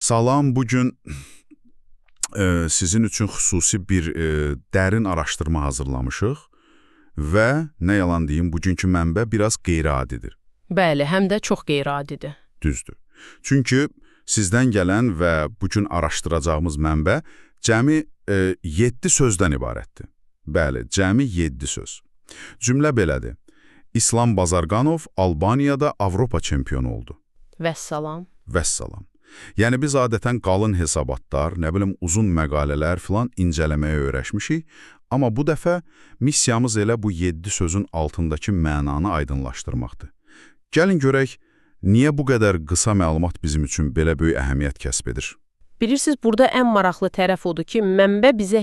Salam, bugün sizin üçün xüsusi bir dərin araşdırma hazırlamışıq və nə yalan deyim, bugünkü mənbə biraz qeyri-adidir. Bəli, həm də çox qeyri-adidir. Düzdür. Çünki sizdən gələn və bugün araşdıracağımız mənbə cəmi 7 sözdən ibarətdir. Bəli, cəmi 7 söz. Cümlə belədir. İslam Bazarganov Albaniyada Avropa çempionu oldu. Vəssalam. Vəssalam. Yəni biz adətən qalın hesabatlar, uzun məqalələr filan incələməyə öyrəşmişik, amma bu dəfə missiyamız elə bu 7 sözün altındakı mənanı aydınlaşdırmaqdır. Gəlin görək, niyə bu qədər qısa məlumat bizim üçün belə böyük əhəmiyyət kəsb edir? Bilirsiniz, burada ən maraqlı tərəf odur ki, mənbə bizə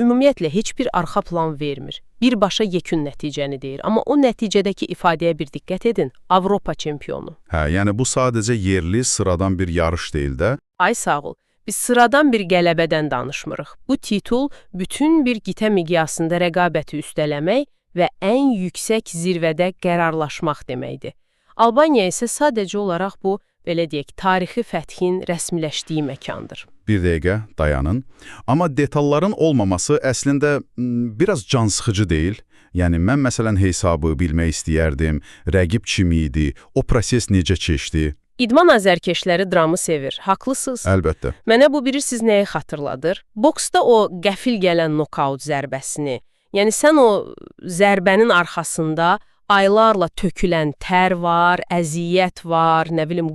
ümumiyyətlə heç bir arxa plan vermir. Birbaşa yekun nəticəni deyir. Amma o nəticədəki ifadəyə bir diqqət edin, Avropa çempionu. Yəni bu sadəcə yerli, sıradan bir yarış deyil də. Ay sağ ol, biz sıradan bir qələbədən danışmırıq. Bu titul bütün bir qitə miqyasında rəqabəti üstələmək və ən yüksək zirvədə qərarlaşmaq deməkdir. Albaniya isə sadəcə olaraq bu, belə deyək, tarixi fəthin rəsmiləşdiyi məkandır. Bir dəqiqə, dayanın. Amma detalların olmaması əslində biraz cansıxıcı deyil. Yəni, mən məsələn hesabı bilmək istəyərdim, rəqib kim idi, o proses necə keçdi? İdman azərkeşləri dramı sevir, haqlısınız. Əlbəttə. Mənə bu bilirsiniz nəyi xatırladır? Boksda o qəfil gələn nokaut zərbəsini, yəni sən o zərbənin arxasında aylarla tökülən tər var, əziyyət var,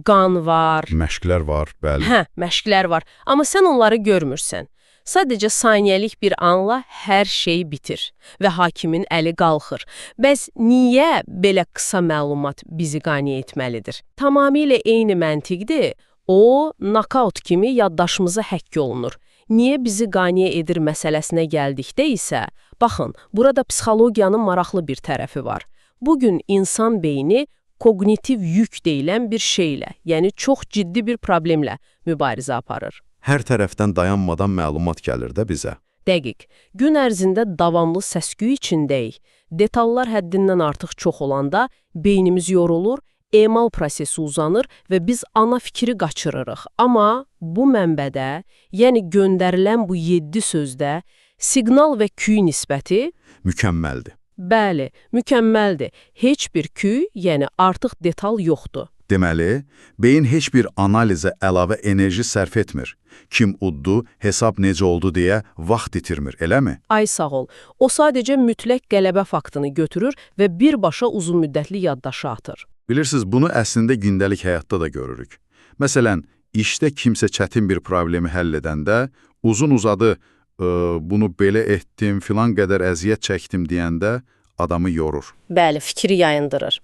qan var. Məşqlər var, bəli. Məşqlər var. Amma sən onları görmürsən. Sadəcə saniyəlik bir anla hər şey bitir və hakimin əli qalxır. Bəs niyə belə qısa məlumat bizi qane etməlidir? Tamamilə eyni məntiqdir. O, nokaut kimi yaddaşımıza həkk olunur. Niyə bizi qane edir məsələsinə gəldikdə isə, baxın, burada psixologiyanın maraqlı bir tərəfi var. Bugün insan beyni kognitiv yük deyilən bir şeylə, yəni çox ciddi bir problemlə mübarizə aparır. Hər tərəfdən dayanmadan məlumat gəlir də bizə. Dəqiq. Gün ərzində davamlı səs-küy içindəyik. Detallar həddindən artıq çox olanda beynimiz yorulur, emal prosesi uzanır və biz ana fikri qaçırırıq. Amma bu mənbədə, yəni göndərilən bu 7 sözdə siqnal və küy nisbəti mükəmməldir. Bəli, mükəmməldir. Heç bir küy, yəni artıq detal yoxdur. Deməli, beyin heç bir analizə əlavə enerji sərf etmir. Kim uddu, hesab necə oldu deyə vaxt itirmir, eləmi? Ay sağ ol. O sadəcə mütləq qələbə faktını götürür və birbaşa uzun müddətli yaddaşı atır. Bilirsiniz, bunu əslində gündəlik həyatda da görürük. Məsələn, işdə kimsə çətin bir problemi həll edəndə, uzun-uzadı bunu belə etdim, filan qədər əziyyət çəkdim deyəndə adamı yorur. Bəli, fikri yayındırır.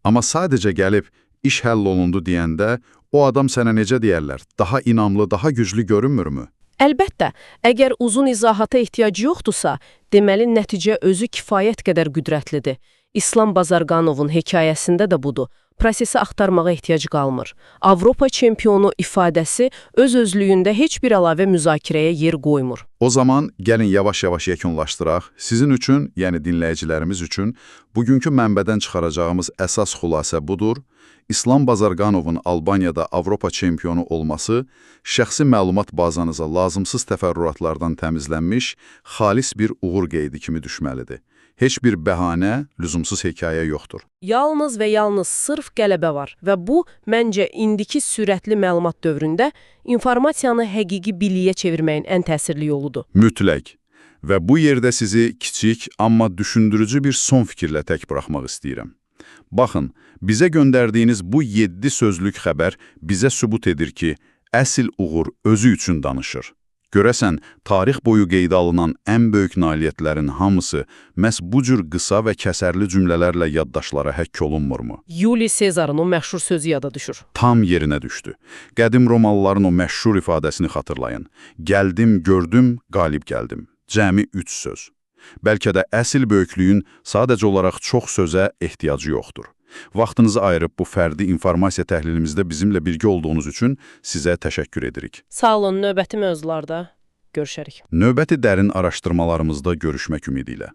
Amma sadəcə gəlib iş həll olundu deyəndə o adam sənə necə deyərlər? Daha inamlı, daha güclü görünmürmü? Əlbəttə, əgər uzun izahata ehtiyac yoxdursa, deməli nəticə özü kifayət qədər qüdrətlidir. İslam Bazarganovun hekayəsində də budur. Prosesi axtarmağa ehtiyac qalmır. Avropa çempionu ifadəsi öz-özlüyündə heç bir əlavə müzakirəyə yer qoymur. O zaman gəlin yavaş-yavaş yekunlaşdıraq. Sizin üçün, yəni dinləyicilərimiz üçün bugünkü mənbədən çıxaracağımız əsas xülasə budur. İslam Bazarganovun Albaniyada Avropa çempionu olması şəxsi məlumat bazanıza lazımsız təfərrüatlardan təmizlənmiş, xalis bir uğur qeydi kimi düşməlidir. Heç bir bəhanə, lüzumsuz hekayə yoxdur. Yalnız və yalnız sırf qələbə var və bu, məncə, indiki sürətli məlumat dövründə informasiyanı həqiqi biliyə çevirməyin ən təsirli yoludur. Mütləq. Və bu yerdə sizi kiçik, amma düşündürücü bir son fikirlə tək buraxmaq istəyirəm. Baxın, bizə göndərdiyiniz bu 7 sözlük xəbər bizə sübut edir ki, əsl uğur özü üçün danışır. Görəsən, tarix boyu qeydə alınan ən böyük nailiyyətlərin hamısı məhz bu cür qısa və kəsərli cümlələrlə yaddaşlara həkk olunmurmu? Yuli Sezarın o məşhur sözü yada düşür. Tam yerinə düşdü. Qədim Romalıların o məşhur ifadəsini xatırlayın. Gəldim, gördüm, qalib gəldim. Cəmi 3 söz. Bəlkə də əsl böyüklüyün sadəcə olaraq çox sözə ehtiyacı yoxdur. Vaxtınızı ayırıb bu fərdi informasiya təhlilimizdə bizimlə birgə olduğunuz üçün sizə təşəkkür edirik. Sağ olun, növbəti mövzularda görüşərik. Növbəti dərin araşdırmalarımızda görüşmək ümidi ilə.